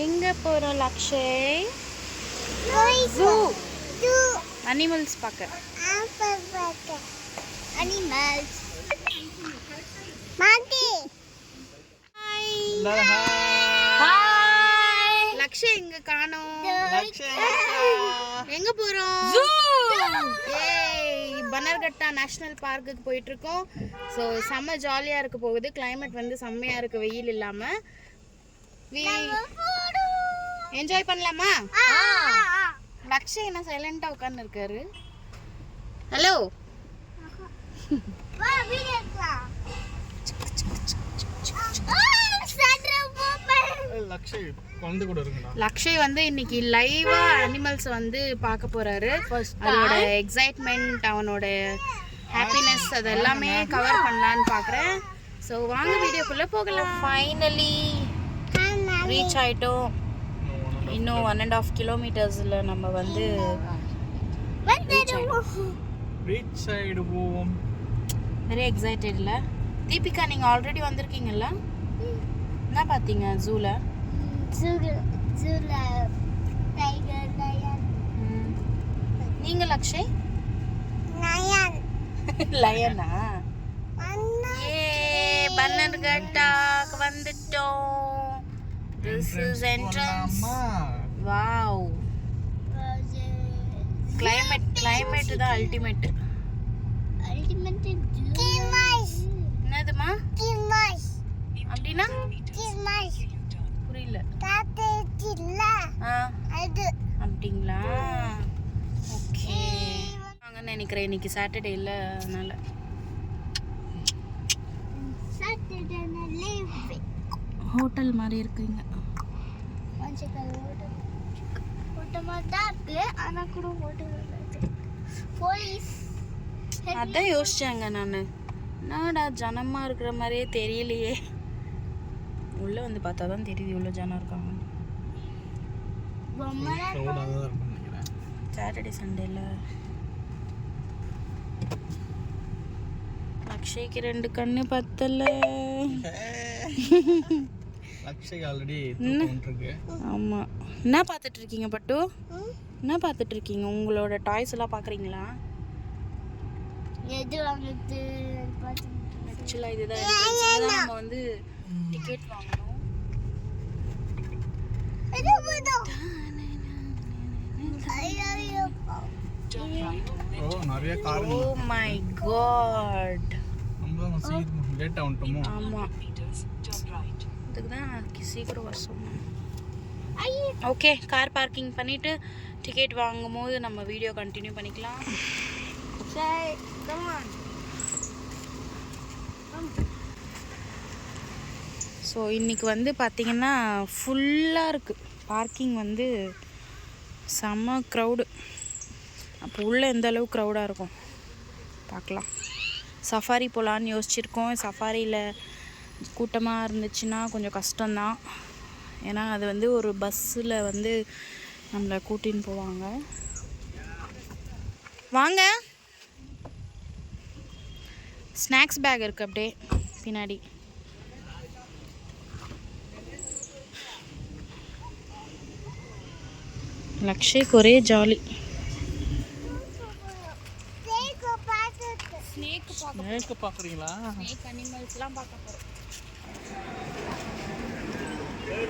எங்க போறோம் Lakshay? Zoo. Animals பார்க்க. அனிமல்ஸ். மாட்டி. ஹாய். ஹாய். லக்ஷய் எங்க காணோம்? எங்க போறோம்? ஜூ. பனர்கட்டா நேஷனல் பார்க்குக்கு போயிட்டு இருக்கோம். ஸோ செம்ம ஜாலியா இருக்க போகுது. கிளைமேட் வந்து செம்மையா இருக்கு, வெயில் இல்லாம. என்ஜாய் பண்ணலாமா? லக்ஷய் என்ன சைலண்டா உட்கார்ந்து இருக்காரு? ஹலோ. லக்ஷய் வந்து இன்னைக்கு லைவா அனிமல்ஸ் வந்து பார்க்க போறாரு. அதோட எக்ஸைட்மெண்ட், அவனோட ஹாப்பினஸ் அது எல்லாமே கவர் பண்ணலான்னு பார்க்குறேன். ஸோ வாங்க வீடியோக்குள்ளே போகலாம். ஃபைனலி ரீச் ஆகிட்டோம். இன்னும் 1.5 கிலோமீட்டர்ஸில் நம்ம வந்து ரீச் ஆகிடுவோம். வெரி எக்ஸைட்டட் இல்லை? தீபிகா, நீங்கள் ஆல்ரெடி வந்திருக்கீங்கல்ல? என்ன பார்த்தீங்க ஜூவில்? நீங்க லக்ஷய்? லயனா? பனர்கட்டாக்கு வந்துட்டோம். This is entrance. Wow. Climate தான் ultimate. என்னதுமா? அப்படின்னா புரியல. அப்படிங்களா? ஓகே. வாங்கன்னு நினைக்கிறேன். இன்னைக்கு சாட்டர்டே இல்லை, அதனால ஹோட்டல் மாதிரி இருக்குங்க. அதான் யோசிச்சாங்க நான், என்னடா ஜனமா இருக்கிற மாதிரியே தெரியலையே. உள்ள வந்து பார்த்தா தான் தெரியுது இவ்வளோ ஜனம் இருக்காங்க. சாட்டர்டே சண்டேல லக்ஷய்க்கு 2 கண்ணு பத்தல. லக்ஷய் ஆல்ரெடி தூங்கிட்டு. ஆமா. என்ன பார்த்துட்டு இருக்கீங்க பட்டு? என்ன பார்த்துட்டு இருக்கீங்க? உங்களோட டாய்ஸ் எல்லாம் பார்க்குறீங்களா? ஆக்சுவலாக இதுதான் நம்ம வந்து டிக்கெட் வாங்கணும். நிறைய car. Oh my god. Late ஆகிட்டோமோ? ஆமாம், அதுக்கு தான் சீக்கிரம் வர சொன்னேன். ஓகே, கார் பார்க்கிங் பண்ணிவிட்டு டிக்கெட் வாங்கும் போது நம்ம வீடியோ கண்டினியூ பண்ணிக்கலாம். சரி, கம் ஆன். ஸோ இன்றைக்கி வந்து பார்த்திங்கன்னா ஃபுல்லாக இருக்குது பார்க்கிங். வந்து செம்ம க்ரௌடு. அப்போ உள்ளே எந்த அளவு க்ரௌடாக இருக்கும் பார்க்கலாம். சஃபாரி போகலான்னு யோசிச்சிருக்கோம். சஃபாரியில் கூட்டமாக இருந்துச்சுன்னா கொஞ்சம் கஷ்டம்தான். ஏன்னா அது வந்து ஒரு பஸ்ஸில் வந்து நம்மளை கூட்டின்னு போவாங்க. வாங்க. ஸ்நாக்ஸ் பேக் இருக்குது அப்படியே பின்னாடி. லக்ஷய்க்கு ஒரே ஜாலி. ஸ்னேக் பார்க்குறீங்களா? ஸ்னேக் அனிமல்ஸ்லாம் பார்க்க போகிறோம்.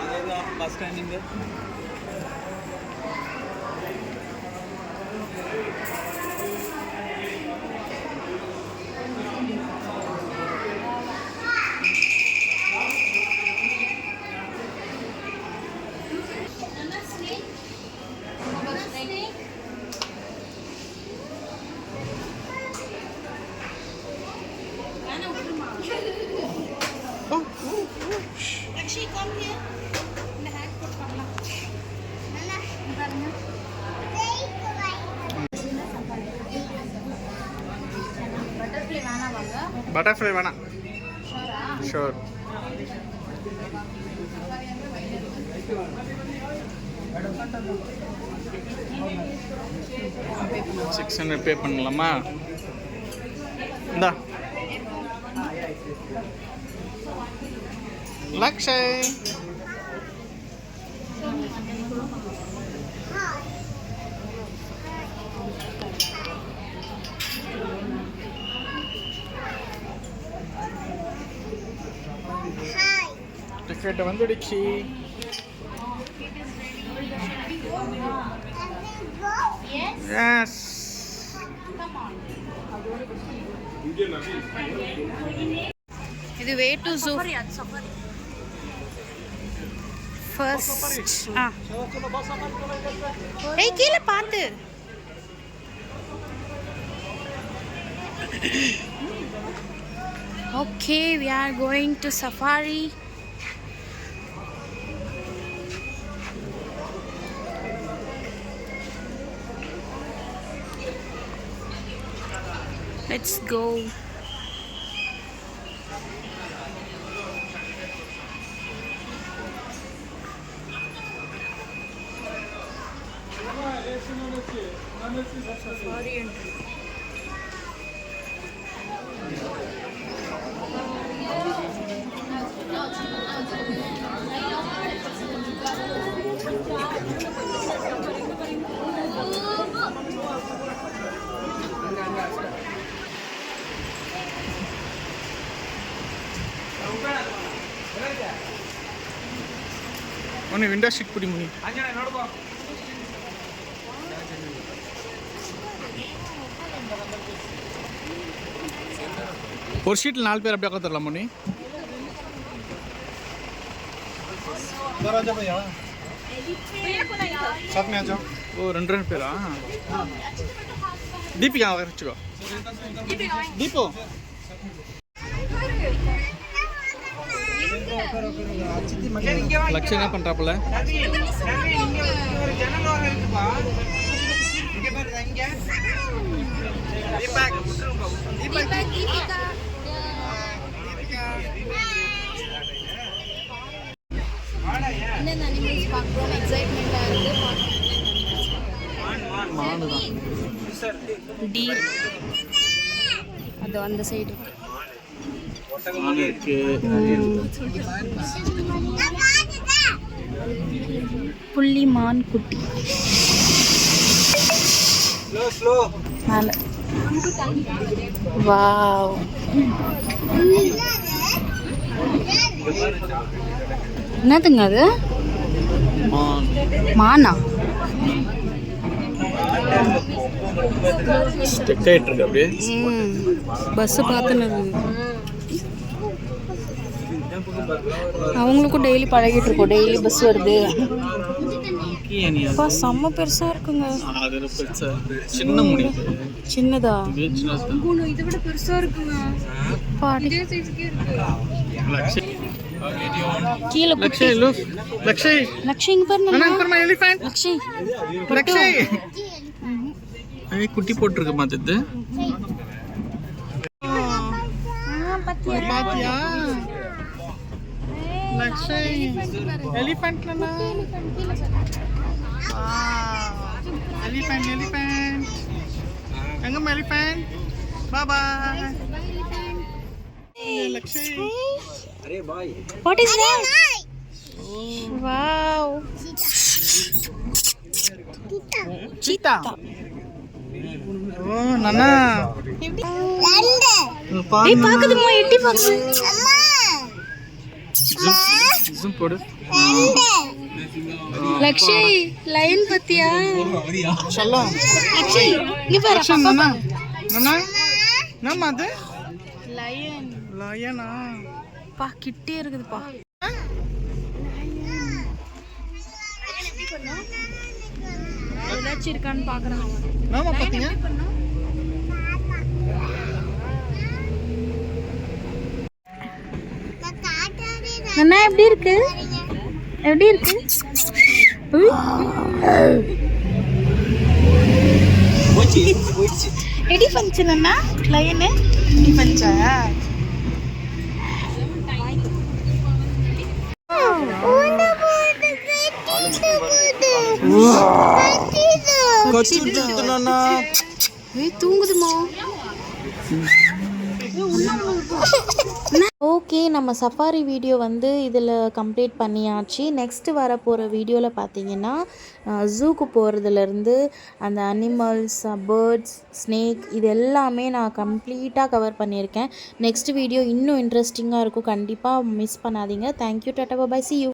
அதான் பஸ் ஸ்டாண்டிங்க. Actually, come here. இந்த hat put பண்ணலாம். நல்லா பாருங்க. பட்டர்ஃப்ளை வேணா வாங்க. பட்டர்ஃப்ளை வேணாம். ஷூர். 600 பே பண்ணலாமா? இந்தா லக்ஷய் டிக்கெட் வந்துடுச்சு. எஸ். இது வே டு ஜூ ஃபர்ஸ்ட். ஏய் கீழே பார்த்து. Okay, we are going to safari. Let's go. Safari entry. ಮೊನ್ನೆ ವಿಂಡೋ ಸೀಟ್ ಪುಡಿ ಮುನಿ ஒரு சீட்டில் 4 பேர் அப்படியே உட்காந்துடலாம் முனி. ஓ 2 பேரா? தீபிகா வச்சுக்கோ. தீபோ லட்சம் என்ன பண்றாப்புல? டீர் அது அந்த சைடு இருக்கு. புள்ளி மான் குட்டி மேல. வாவ், என்னதுங்க அது? மானா ஸ்டெக் ஆயிட்டு இருக்கு அப்படியே. பஸ் பார்த்துன்னு அவங்களுக்கும் டெய்லி பழகிட்டு இருக்கோம். டெய்லி பஸ் வருது. அப்பா செம்ம பெருசா இருக்குங்க. சின்ன முடி. சின்னதா? இதை விட பெருசா இருக்குங்க. கீழே லக்ஷய் லுக். லக்ஷய் லக்ஷய் இங்க பாருங்க. அண்ணா பாருமா எலிஃபண்ட். லக்ஷய் லக்ஷய் குட்டி போட்டுருக்கு மாத்தது. பாத்தியா லக்ஷய் எலிஃபண்ட்லனா? எலிஃபண்ட் எலிஃபண்ட் எங்கம்மா எலிஃபண்ட்? பாபா லக்ஷய். அரே பாய், what is that? Wow, Sita. ஓ நானா ஏய் பாக்குதுமா, எட்டி பாக்குது. ஜூம் போடு. லக்ஷய் லயன் பத்தியா? சல்லா லக்ஷய் நீ பாரு. லக்ஷய் நானா நானா நாமா அது லயன். லயனா? பா கிட்டே இருக்குதுப்பா. ஏதாச்சும் இருக்கான்னு பாக்குறான். நாமா பாத்தீங்க? அண்ணா எப்படி இருக்கு? எப்படி இருக்கு? எடி பஞ்சன் அண்ணா லயனு எடி பஞ்சா? தூங்குதுமோ? ஓகே, நம்ம சஃபாரி வீடியோ வந்து இதில் கம்ப்ளீட் பண்ணியாச்சு. நெக்ஸ்ட்டு வரப்போகிற வீடியோவில் பார்த்தீங்கன்னா ஜூக்கு போகிறதுலேருந்து அந்த அனிமல்ஸ், பேர்ட்ஸ், ஸ்னேக் இது எல்லாமே நான் கம்ப்ளீட்டாக கவர் பண்ணியிருக்கேன். நெக்ஸ்ட் வீடியோ இன்னும் இன்ட்ரெஸ்டிங்காக இருக்கும், கண்டிப்பாக மிஸ் பண்ணாதீங்க. Thank you, tata, bye, see you.